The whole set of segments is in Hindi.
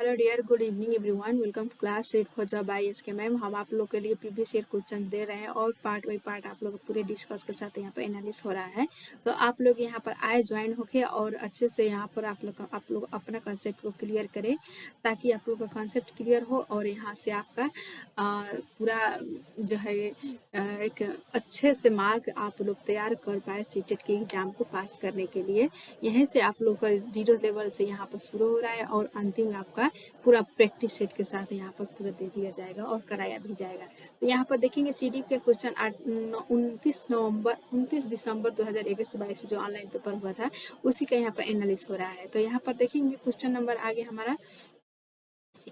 Hello dear, good evening everyone. Welcome to class 8 for job by SK ma'am. हम आप लोग के लिए प्रीवियस ईयर क्वेश्चन दे रहे हैं और पार्ट बाई पार्ट आप लोग पूरे डिस्कस के साथ यहाँ पर एनालिसिस हो रहा है। तो आप लोग यहाँ पर आए ज्वाइन होके और अच्छे से यहाँ पर आप लोग अपना कंसेप्ट को क्लियर करें ताकि आप लोग का कंसेप्ट क्लियर हो और यहाँ से आपका पूरा जो है एक अच्छे से मार्क आप लोग तैयार कर पाए सीटेट के एग्ज़ाम को पास करने के लिए। यहीं से आप लोग का 0 लेवल से यहाँ पर शुरू हो रहा है और अंतिम में आपका पूरा प्रैक्टिस सेट के साथ यहाँ पर पूरा दे दिया जाएगा और कराया भी जाएगा। तो यहाँ पर देखेंगे सीडी के क्वेश्चन 29 दिसंबर 2021-22 जो ऑनलाइन पेपर हुआ था उसी का यहाँ पर एनालिसिस हो रहा है। तो यहाँ पर देखेंगे क्वेश्चन नंबर आगे हमारा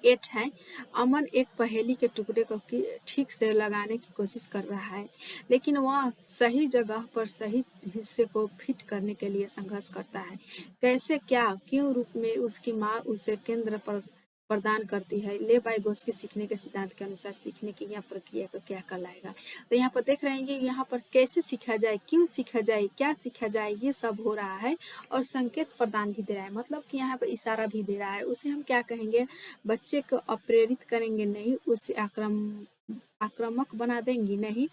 8 है। अमन एक पहेली के टुकड़े को ठीक से लगाने की कोशिश कर रहा है, लेकिन वह सही जगह पर सही हिस्से को फिट करने के लिए संघर्ष करता है। कैसे, क्या, क्यों रूप में उसकी माँ उसे केंद्र पर प्रदान करती है। ले वाइगोत्स्की सीखने के सिद्धांत के अनुसार सीखने की यह प्रक्रिया को क्या कहलाएगा। तो यहाँ पर देख रहे हैं कि यहाँ पर कैसे सीखा जाए, क्यों सीखा जाए, क्या सीखा जाए, ये सब हो रहा है और संकेत प्रदान भी दे रहा है, मतलब कि यहाँ पर इशारा भी दे रहा है। उसे हम क्या कहेंगे, बच्चे को अप्रेरित करेंगे नहीं, उसे आक्रामक बना देंगी नहीं,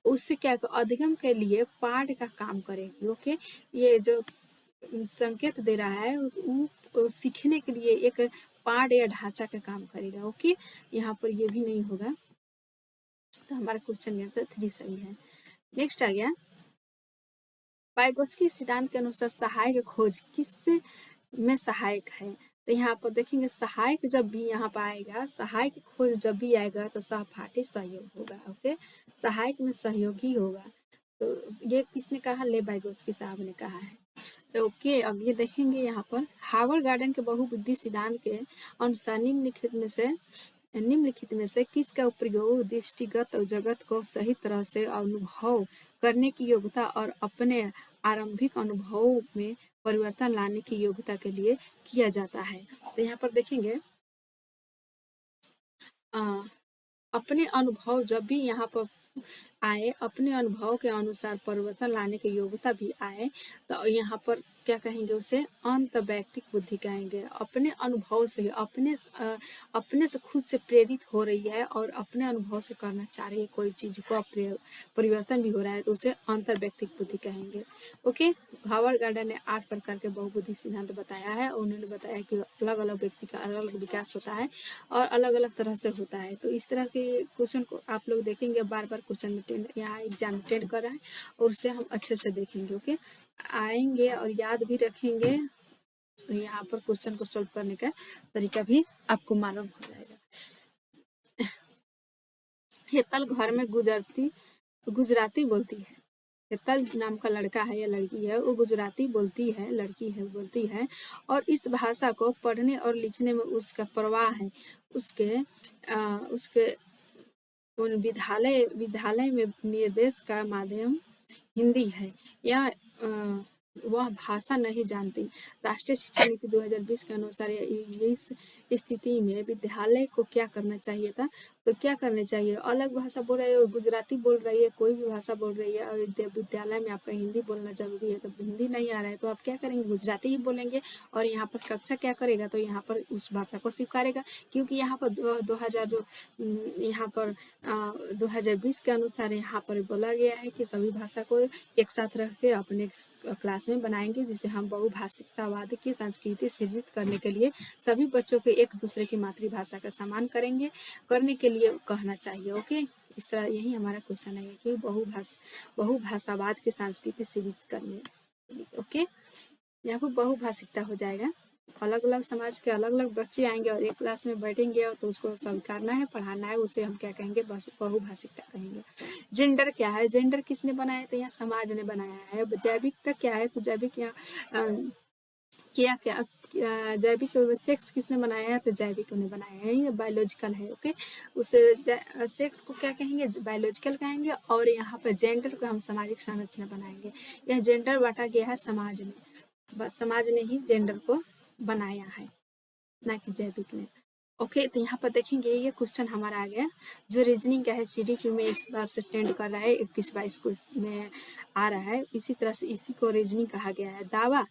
उससे क्या अधिगम के लिए पाठ का काम करेंगी। ओके, ये जो संकेत दे रहा है वो सीखने के लिए एक पाठ या ढांचा का काम करेगा। ओके, यहाँ पर ये भी नहीं होगा। तो हमारा क्वेश्चन आंसर 3 सही है। नेक्स्ट आ गया, वाइगोत्स्की सिद्धांत के अनुसार सहायक खोज किस में सहायक है। तो यहाँ पर देखेंगे सहायक जब भी यहाँ पर आएगा, सहायक खोज जब भी आएगा तो सहपाठी सहयोग होगा। ओके, सहायक में सहयोगी होगा। तो ये किसने कहा, ले वाइगोत्स्की साहब ने कहा है। ओके, अब ये देखेंगे यहाँ पर हार्वर्ड गार्डन के बहुबुद्धि सिद्धांत के अनुसार निम्नलिखित में से किसका प्रयोग दृष्टिगत जगत को सही तरह से अनुभव करने की योग्यता और अपने आरंभिक अनुभवों में परिवर्तन लाने की योग्यता के लिए किया जाता है। तो यहाँ पर देखेंगे अपने अनुभव जब भी यहाँ पर आए, अपने अनुभव के अनुसार परिवर्तन लाने की योग्यता भी आए, तो यहाँ पर क्या कहेंगे, उसे अंतर्वैयक्तिक बुद्धि कहेंगे। अपने अनुभव से अपने से खुद से प्रेरित हो रही है और अपने अनुभव से करना चाह रही है, कोई चीज को परिवर्तन भी हो रहा है तो उसे अंतर्वैयक्तिक बुद्धि कहेंगे। ओके, हार्वर्ड गार्डन ने 8 प्रकार के बहुबुद्धि सिद्धांत बताया है। उन्होंने बताया कि अलग अलग व्यक्ति का अलग अलग विकास होता है और अलग अलग तरह से होता है। तो इस तरह के क्वेश्चन को आप लोग देखेंगे, बार बार क्वेश्चन यहाँ एग्जाम अटेंड कर रहा है और उसे हम अच्छे से देखेंगे। ओके, आएंगे और याद भी रखेंगे। यहाँ पर क्वेश्चन को सॉल्व करने का तरीका भी आपको मालूम हो जाएगा। हेतल घर में गुजराती बोलती है। हेतल नाम का लड़का है या लड़की है, वो गुजराती बोलती है, लड़की है बोलती है, और इस भाषा को पढ़ने और लिखने में उसका प्रवाह है। उसके विद्यालय में निर्देश का माध्यम हिंदी है। यह वह भाषा नहीं जानती। राष्ट्रीय शिक्षा नीति 2020 के अनुसार इस स्थिति में विद्यालय को क्या करना चाहिए था। तो क्या करना चाहिए, अलग भाषा बोल रही है, गुजराती बोल रही है, कोई भी भाषा बोल रही है और विद्यालय में आपका हिंदी बोलना जरूरी है, तो हिंदी नहीं आ रहा है तो आप क्या करेंगे, गुजराती ही बोलेंगे। और यहाँ पर कक्षा क्या करेगा, तो यहाँ पर उस भाषा को स्वीकारेगा, क्योंकि यहाँ पर 2020 के अनुसार यहाँ पर बोला गया है कि सभी भाषा को एक साथ रख के अपने क्लास में बनाएंगे, जिसे हम बहुभाषिकतावाद की संस्कृति सृजित करने के लिए सभी बच्चों को एक दूसरे की मातृभाषा का सम्मान करने के लिए कहना चाहिए। ओके, इस तरह यही हमारा क्वेश्चन है कि बहुभाषावाद की संस्कृति सृजित करने। ओके, यहाँ पर बहुभाषिकता हो जाएगा, अलग अलग समाज के अलग अलग बच्चे आएंगे और एक क्लास में बैठेंगे और तो उसको स्वीकारना है, पढ़ाना है, उसे हम क्या कहेंगे, बस बहुभाषिकता कहेंगे। जेंडर क्या है, जेंडर किसने बनाया, तो यहाँ समाज ने बनाया है। जैविकता क्या है, तो जैविक क्या जैविक सेक्स किसने बनाया है, तो जैविक ने बनाया है, ये बायोलॉजिकल है। ओके, उसे सेक्स को क्या कहेंगे, बायोलॉजिकल कहेंगे, और यहाँ पर जेंडर को हम सामाजिक संरचना बनाएंगे। यह जेंडर बांटा गया है समाज में, बस समाज ने ही जेंडर को बनाया है, ना कि जैविक ने। ओके, तो यहाँ पर देखेंगे ये क्वेश्चन हमारा आ गया जो रीजनिंग का है, CDQ में इस बार से टेंड कर रहा है, 21-22 को में आ रहा है। इसी तरह से इसी को रीजनिंग कहा गया है। दावा,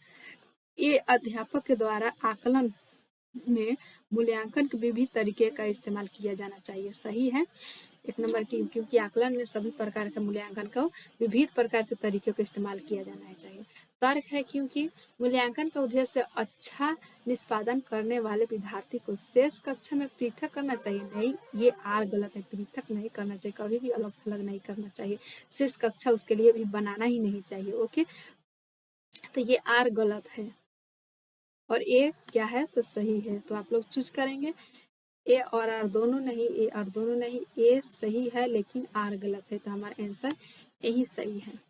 ये अध्यापक के द्वारा आकलन में मूल्यांकन के विविध तरीके का इस्तेमाल किया जाना चाहिए। सही है 1 नंबर की, क्योंकि आकलन में सभी प्रकार के मूल्यांकन को विविध प्रकार के तरीकों का इस्तेमाल किया जाना चाहिए। तर्क है क्योंकि मूल्यांकन का उद्देश्य अच्छा निष्पादन करने वाले विद्यार्थी को शेष कक्षा में पृथक करना चाहिए। नहीं, ये आर गलत है, पृथक नहीं करना चाहिए, कभी भी अलग थलग नहीं करना चाहिए, शेष कक्षा उसके लिए भी बनाना ही नहीं चाहिए। ओके, तो ये आर गलत है और ए क्या है तो सही है। तो आप लोग चूज करेंगे ए और आर दोनों नहीं, ए और दोनों नहीं, ए सही है लेकिन आर गलत है, तो हमारा आंसर यही सही है।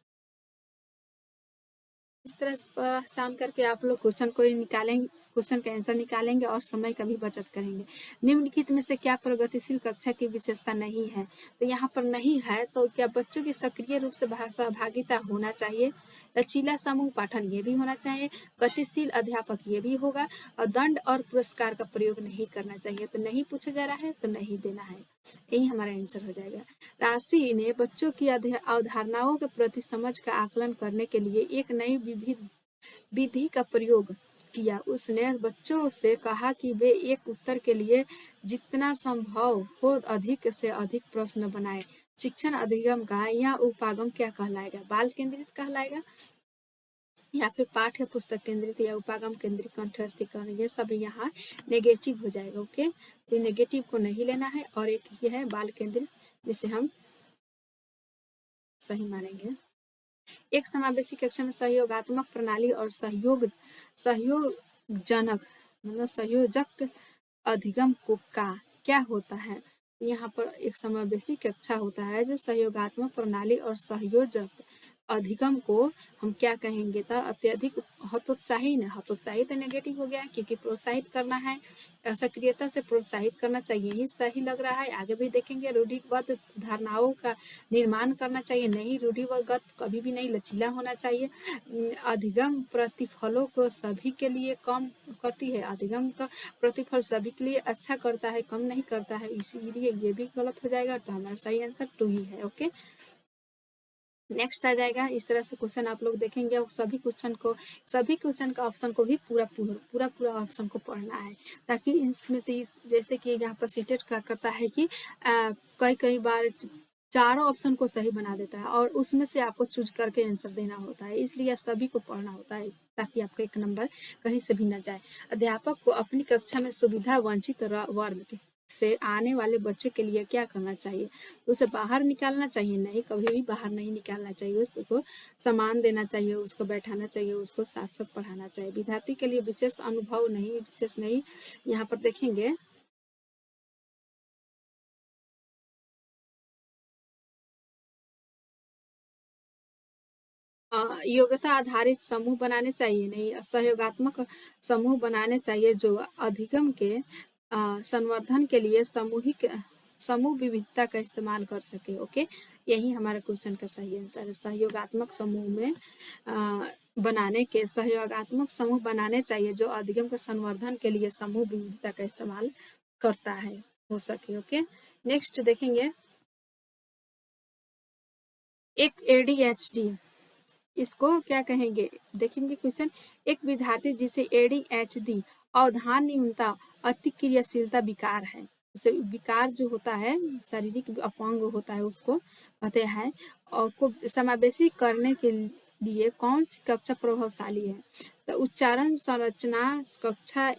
इस तरह से पहचान करके आप लोग क्वेश्चन को निकालेंगे, क्वेश्चन का आंसर निकालेंगे और समय का भी बचत करेंगे। निम्नलिखित में से क्या प्रगतिशील कक्षा की विशेषता नहीं है? तो यहाँ पर नहीं है, तो क्या बच्चों की सक्रिय रूप से सहभागिता होना चाहिए, लचीला समूह पाठन ये भी होना चाहिए, गतिशील अध्यापक ये भी होगा, और दंड और पुरस्कार का प्रयोग नहीं करना चाहिए। तो नहीं पूछा जा रहा है तो नहीं देना है, यही हमारा आंसर हो जाएगा। राशि ने बच्चों की अवधारणाओं के प्रति समझ का आकलन करने के लिए एक नई विधि का प्रयोग किया। उसने बच्चों से कहा कि वे एक उत्तर के लिए जितना संभव हो अधिक से अधिक प्रश्न बनाए। शिक्षण अधिगम का यह उपागम क्या कहलाएगा? बाल केंद्रित कहलाएगा, या फिर पाठ्य पुस्तक केंद्रित, या उपागम केंद्रित, कंठस्थीकरण, ये सब यहाँ नेगेटिव हो जाएगा। ओके, तो नेगेटिव को नहीं लेना है, और एक ये है बाल केंद्रित जिसे हम सही मानेंगे। एक समावेशी कक्षा में सहयोगात्मक प्रणाली और सहयोगजनक मतलब संयोजक अधिगम को का क्या होता है? यहाँ पर एक समावेशी कक्षा होता है जो सहयोगात्मक प्रणाली और सहयोजक अधिगम को हम क्या कहेंगे? तो अत्यधिक हतोत्साही न, हतोत्साही तो नेगेटिव हो गया क्योंकि प्रोत्साहित करना है, सक्रियता से प्रोत्साहित करना चाहिए, ही सही लग रहा है। आगे भी देखेंगे, रूढ़िबद्ध धारणाओं का निर्माण करना चाहिए, नहीं रूढ़िगत कभी भी नहीं, लचीला होना चाहिए। अधिगम प्रतिफलों को सभी के लिए कम करती है, अधिगम का प्रतिफल सभी के लिए अच्छा करता है, कम नहीं करता है, इसीलिए ये भी गलत हो जाएगा। तो हमारा सही आंसर 2 ही है। ओके, नेक्स्ट आ जाएगा। इस तरह से क्वेश्चन आप लोग देखेंगे और सभी क्वेश्चन का ऑप्शन को भी पूरा ऑप्शन को पढ़ना है, ताकि इसमें से जैसे कि यहाँ पर सीटेट का करता है कि कई बार चारों ऑप्शन को सही बना देता है और उसमें से आपको चूज करके आंसर देना होता है, इसलिए सभी को पढ़ना होता है ताकि आपका 1 नंबर कहीं से भी न जाए। अध्यापक को अपनी कक्षा में सुविधा वंचित वर्ग से आने वाले बच्चे के लिए क्या करना चाहिए? उसे बाहर निकालना चाहिए? नहीं, कभी भी बाहर नहीं निकालना चाहिए, उसको सामान देना चाहिए, उसको बैठाना चाहिए, उसको साथ साथ पढ़ाना चाहिए। विद्यार्थी के लिए विशेष अनुभव नहीं, विशेष नहीं, यहाँ पर देखेंगे योग्यता आधारित समूह बनाने चाहिए, नहीं, सहयोगात्मक समूह बनाने चाहिए जो अधिगम के संवर्धन के लिए समूह विविधता का इस्तेमाल कर सके। ओके, यही हमारे क्वेश्चन का सही आंसर है। सहयोगात्मक समूह बनाने चाहिए जो अधिगम के संवर्धन के लिए समूह विविधता का इस्तेमाल करता है, हो सके। ओके, नेक्स्ट देखेंगे, एक एडीएचडी, इसको क्या कहेंगे? देखेंगे क्वेश्चन, एक विद्यार्थी जिसे एडीएचडी अवधान न्यूनता अति क्रियाशीलता विकार है, जैसे विकार जो होता है शारीरिक अपंग होता है उसको कहते हैं, और को समावेशी करने के लिए कौन सी कक्षा प्रभावशाली है? तो उच्चारण संरचना कक्षा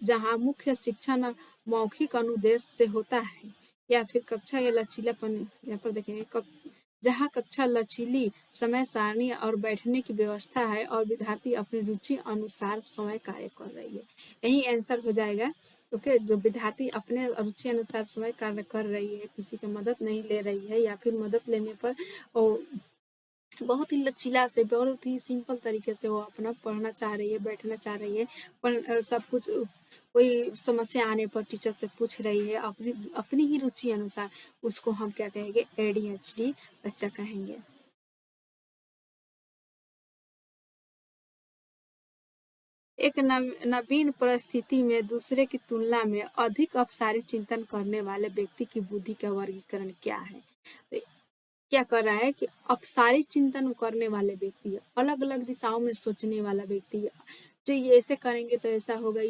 जहाँ मुख्य शिक्षण मौखिक अनुदेश से होता है, या फिर कक्षा या लचीलापन, यहाँ पर देखेंगे जहाँ कक्षा लचीली समय सारणी और बैठने की व्यवस्था है और विद्यार्थी अपनी रुचि अनुसार समय कार्य कर रही है, यही आंसर हो जाएगा। ओके, जो विद्यार्थी अपने रुचि अनुसार समय कार्य कर रही है, किसी की मदद नहीं ले रही है, या फिर मदद लेने पर वो बहुत ही लचीला से, बहुत ही सिंपल तरीके से वो अपना पढ़ना चाह रही है, बैठना चाह रही है, पर सब कुछ कोई समस्या आने पर टीचर से पूछ रही है अपनी अपनी ही रुचि अनुसार, उसको हम क्या कहेंगे? एडीएचडी बच्चा कहेंगे। एक नवीन परिस्थिति में दूसरे की तुलना में अधिक अपसारी चिंतन करने वाले व्यक्ति की बुद्धि का वर्गीकरण क्या है? तो क्या कर रहा है कि अपसारी चिंतन करने वाले व्यक्ति, अलग अलग दिशाओं में सोचने वाला व्यक्ति, जो ये ऐसे करेंगे तो ऐसा होगा।